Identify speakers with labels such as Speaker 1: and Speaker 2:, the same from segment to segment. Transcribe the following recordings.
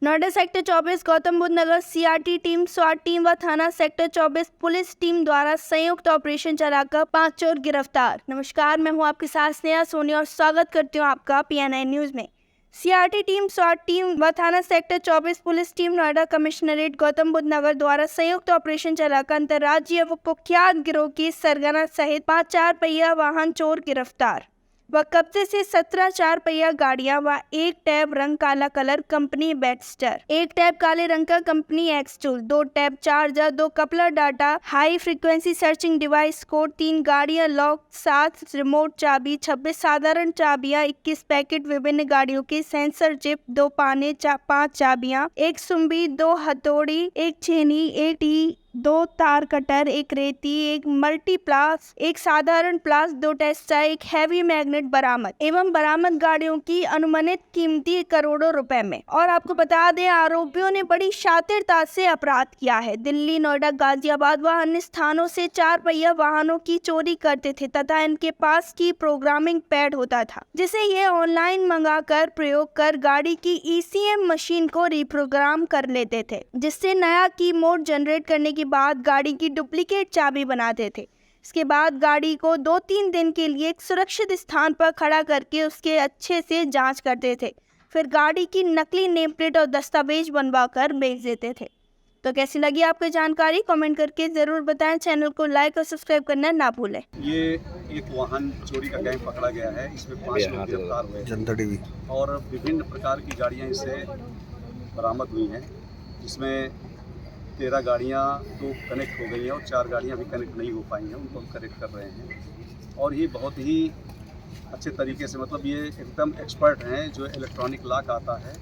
Speaker 1: Noida sector 24 Gautam Buddh नगर CRT team, स्वाट team व थाना sector 24 police team द्वारा संयुक्त ऑपरेशन चलाकर 5 चोर गिरफ्तार। नमस्कार, मैं हूं आपके साथ स्नेहा सोनी और स्वागत करती हूं आपका PN9 न्यूज में। सीआरटी टीम, स्वाट टीम व थाना sector 24 police team Noida commissionerate Gautam Buddh Nagar द्वारा संयुक्त ऑपरेशन चलाकर अंतर्राज्यीय व कुख्यात गिरोह की सरगना सहित 5 4 पहिया वाहन चोर गिरफ्तार व कब्जे से 17 4 पहिया गाड़ियां व 1 टैब रंग काला कलर कंपनी बेडस्टर, 1 टैब काले रंग का company Xtool, 2 tab charger, 2 coupler data high frequency searching device code, 3 गाड़ियां लॉक, 7 रिमोट चाबी, 26 साधारण चाबियां, 21 पैकेट विभिन्न गाड़ियों की सेंसर चिप, 2 पाने, 5 चाबियां, 1 सुम्बी, 2 हथौड़ी, 1 छेनी, 1 टी, 2 तार कटर, 1 रेती, 1 मल्टी प्लास, 1 साधारण प्लास, 2 टेस्टा, 1 हैवी मैग्नेट बरामद एवं बरामद गाड़ियों की अनुमानित कीमती करोड़ों रुपए में। और आपको बता दें, आरोपियों ने बड़ी शातिरता से अपराध किया है। दिल्ली, नोएडा, गाजियाबाद व अन्य स्थानों से 4 पहिया वाहनों की चोरी करते थे तथा इनके पास की प्रोग्रामिंग पैड होता था, जिसे ये ऑनलाइन मंगाकर प्रयोग कर गाड़ी की ECM मशीन को रिप्रोग्राम कर लेते थे, जिससे नया की मोड जनरेट करने के बाद गाड़ी की डुप्लीकेट चाबी बनाते थे। इसके बाद गाड़ी को 2-3 दिन के लिए एक सुरक्षित स्थान पर खड़ा करके उसके अच्छे से जांच करते थे। फिर गाड़ी की नकली नेम प्लेट और दस्तावेज बनवा कर बेच देते थे। तो कैसी लगी आपको जानकारी, कमेंट करके जरूर बताएं। चैनल को लाइक और सब्सक्राइब करना ना भूलें।
Speaker 2: ये एक वाहन चोरी का गैंग पकड़ा गया है। इसमें 5 लोग गिरफ्तार हुए हैं और विभिन्न प्रकार की गाड़ियां इससे बरामद हुई हैं, जिसमें 13 गाड़ियाँ तो कनेक्ट हो गई हैं और 4 गाड़ियाँ भी कनेक्ट नहीं हो पाई हैं, उनको हम कनेक्ट कर रहे हैं। और ये बहुत ही अच्छे तरीके से, मतलब ये एकदम एक्सपर्ट हैं। जो इलेक्ट्रॉनिक लॉक आता है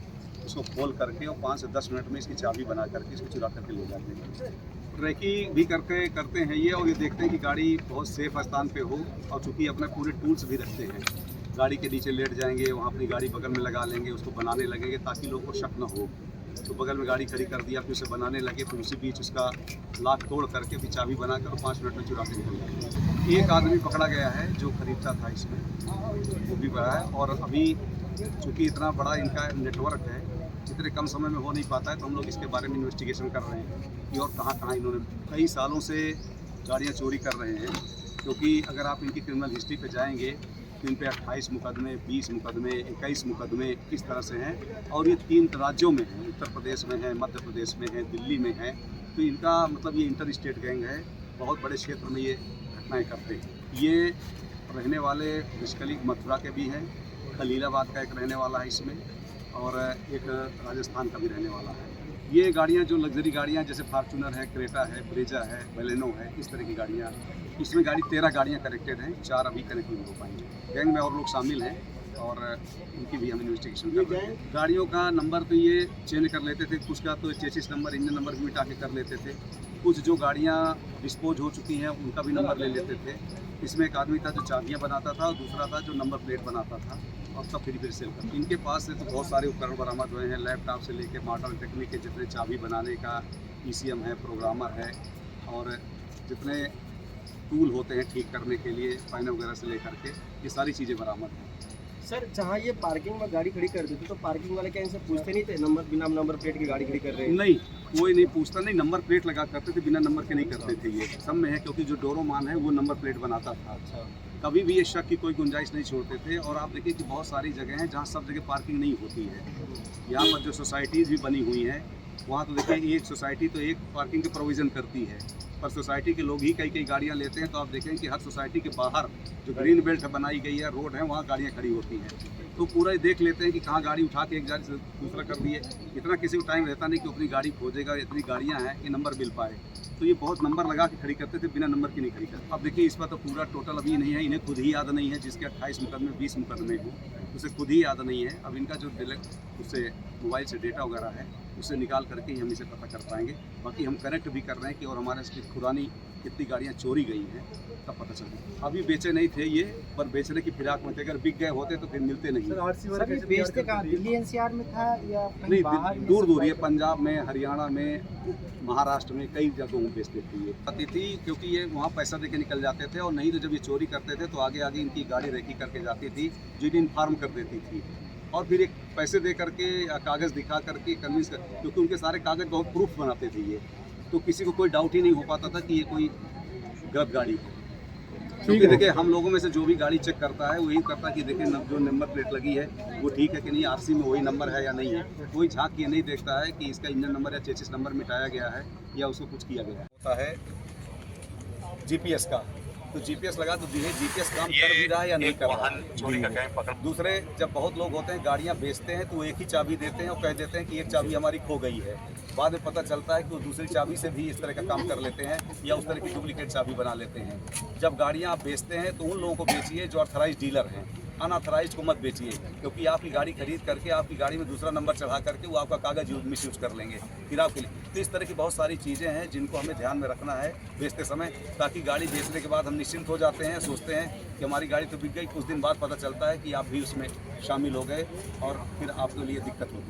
Speaker 2: उसको खोल करके और 5 से 10 मिनट में इसकी चाबी बना करके इसको चुरा करके ले जाते हैं। ट्रैकी भी करते हैं ये, और ये देखते हैं कि गाड़ी बहुत सेफ स्थान पे हो। और चूँकि अपने पूरे टूल्स भी रखते हैं, गाड़ी के नीचे लेट जाएंगे, वहाँ अपनी गाड़ी बगल में लगा लेंगे, उसको बनाने लगेंगे ताकि लोग को शक न हो। तो बगल में गाड़ी खड़ी कर दिया, फिर उसे बनाने लगे, फिर उसी बीच उसका लॉक तोड़ करके फिर चाबी बनाकर 5 मिनट में चुरा के निकल गए। एक आदमी पकड़ा गया है जो खरीदता था इसमें, वो भी बड़ा है। और अभी चूँकि इतना बड़ा इनका नेटवर्क है, इतने कम समय में हो नहीं पाता है, तो हम लोग इसके बारे में इन्वेस्टिगेशन कर रहे हैं कि और कहाँ इन्होंने कई सालों से गाड़ियाँ चोरी कर रहे हैं। क्योंकि अगर आप इनकी क्रिमिनल हिस्ट्री पे जाएंगे तो इन पे 28 मुकदमे, 20 मुकदमे, 21 मुकदमे इस तरह से हैं। और ये 3 राज्यों में हैं, उत्तर प्रदेश में है, मध्य प्रदेश में है, दिल्ली में है। तो इनका मतलब ये इंटर स्टेट गैंग है, बहुत बड़े क्षेत्र में ये घटनाएं करते हैं। ये रहने वाले बेसिकली मथुरा के भी हैं, खलीलाबाद का एक रहने वाला है इसमें, और एक राजस्थान का भी रहने वाला है। ये गाड़ियाँ जो लग्जरी गाड़ियाँ जैसे फार्चूनर है, क्रेटा है, ब्रेजा है, बेलेनो है, इस तरह की गाड़ियाँ, इसमें 13 गाड़ियाँ कनेक्टेड हैं, 4 अभी कनेक्ट नहीं हो पाएंगे। गैंग में और लोग शामिल हैं और उनकी भी हम इन्वेस्टिगेशन कर रहे हैं। गाड़ियों का नंबर तो ये चेंज कर लेते थे, कुछ का तो चेसिस नंबर, इंजन नंबर भी मिटा के कर लेते थे। कुछ जो गाड़ियाँ डिस्पोज हो चुकी हैं उनका भी नंबर ले लेते थे। इसमें एक आदमी था जो चाबियाँ बनाता था और दूसरा था जो नंबर प्लेट बनाता था और सब फिर सेल करता। इनके पास से तो बहुत सारे उपकरण बरामद हुए हैं, लैपटॉप से लेकर मॉडर्न टेक्निक के जितने चाबी बनाने का ECM है, प्रोग्रामर है, और जितने टूल होते हैं ठीक करने के लिए, फाइनल वगैरह से लेकर के, ये सारी चीज़ें बरामद हैं।
Speaker 3: सर, जहाँ ये पार्किंग में गाड़ी खड़ी कर देते तो पार्किंग वाले क्या इनसे पूछते नहीं थे नंबर, बिना नंबर प्लेट की गाड़ी खड़ी कर रहे हैं?
Speaker 2: नहीं, कोई नहीं पूछता, नहीं नंबर प्लेट लगा करते थे, बिना नंबर के नहीं करते थे। ये सब में है, क्योंकि जो डोरोमान है वो नंबर प्लेट बनाता था। अच्छा, कभी भी ये शक की कोई गुंजाइश नहीं छोड़ते थे। और आप देखिए कि बहुत सारी जगह हैं जहाँ सब जगह पार्किंग नहीं होती है। यहाँ पर जो सोसाइटीज़ भी बनी हुई हैं, वहाँ तो देखिए एक सोसाइटी तो एक पार्किंग का प्रोविज़न करती है, पर सोसाइटी के लोग ही कई गाड़ियाँ लेते हैं। तो आप देखें कि हर सोसाइटी के बाहर जो ग्रीन बेल्ट बनाई गई है, रोड है, वहाँ गाड़ियाँ खड़ी होती हैं। तो पूरा देख लेते हैं कि कहाँ गाड़ी उठा के एक गाड़ी से दूसरा कर दिए। इतना किसी को टाइम रहता नहीं कि अपनी गाड़ी खोजेगा, इतनी गाड़ियाँ हैं कि नंबर मिल पाए। तो ये बहुत नंबर लगा के खड़ी करते थे, बिना नंबर की नहीं खड़ी करते। अब देखिए इस पर तो पूरा टोटल अभी नहीं है, इन्हें खुद ही याद नहीं है। जिसके 28 मुकदमे, 20 मुकदमे हो, उसे खुद ही याद नहीं है। अब इनका जो उससे मोबाइल से डेटा वगैरह है, उससे निकाल करके ही हम इसे पता कर पाएंगे। बाकी हम कनेक्ट भी कर रहे हैं कि और हमारे इसकी पुरानी कितनी गाड़ियाँ चोरी गई हैं तब पता चलेगा। अभी बेचे नहीं थे ये, पर बेचने की फिराक में थे। अगर बिक गए होते तो फिर मिलते नहीं।
Speaker 3: सर, ये बेचते कहाँ, दिल्ली NCR में था या
Speaker 2: नहीं, दूर दूर ये पंजाब में, हरियाणा में, महाराष्ट्र में कई जगहों में बेचते थे ये। आती थी क्योंकि ये वहाँ पैसा देके निकल जाते थे, और नहीं तो जब ये चोरी करते थे तो आगे आगे इनकी गाड़ी रेकी करके जाती थी, जो इन्हें इन्फॉर्म कर देती थी। और फिर एक पैसे दे करके या कागज़ दिखा करके कन्विंस कर, क्योंकि उनके सारे कागज़ बहुत प्रूफ बनाते थे ये, तो किसी को कोई डाउट ही नहीं हो पाता था कि ये कोई गलत गाड़ी है। क्योंकि देखिए हम लोगों में से जो भी गाड़ी चेक करता है वही करता है कि देखिए जो नंबर प्लेट लगी है वो ठीक है कि नहीं, आरसी में वही नंबर है या नहीं है। कोई झांक के नहीं देखता है कि इसका इंजन नंबर या चेसिस नंबर मिटाया गया है या उसको कुछ किया गया है। होता है जीपीएस का, तो जीपीएस लगा तो जीपीएस काम कर भी रहा है या नहीं कर रहा है।
Speaker 4: चोरी का गैंग पकड़।
Speaker 2: दूसरे जब बहुत लोग होते हैं गाड़ियां बेचते हैं तो वो एक ही चाबी देते हैं और कह देते हैं कि एक चाबी हमारी खो गई है। बाद में पता चलता है कि वो दूसरी चाबी से भी इस तरह का काम कर लेते हैं या उस तरह की डुप्लीकेट चाबी बना लेते हैं। जब गाड़ियां आप बेचते हैं तो उन लोगों को बेचिए जो ऑथराइज डीलर हैं, अनऑथराइज को मत बेचिए, क्योंकि आपकी गाड़ी खरीद करके आपकी गाड़ी में दूसरा नंबर चढ़ा करके वो आपका कागज़ मिस यूज़ कर लेंगे फिर आपके लिए। तो इस तरह की बहुत सारी चीज़ें हैं जिनको हमें ध्यान में रखना है बेचते समय, ताकि गाड़ी बेचने के बाद हम निश्चिंत हो जाते हैं, सोचते हैं कि हमारी गाड़ी तो बिक गई। कुछ दिन बाद पता चलता है कि आप भी उसमें शामिल हो गए और फिर आपके लिए दिक्कत होती है।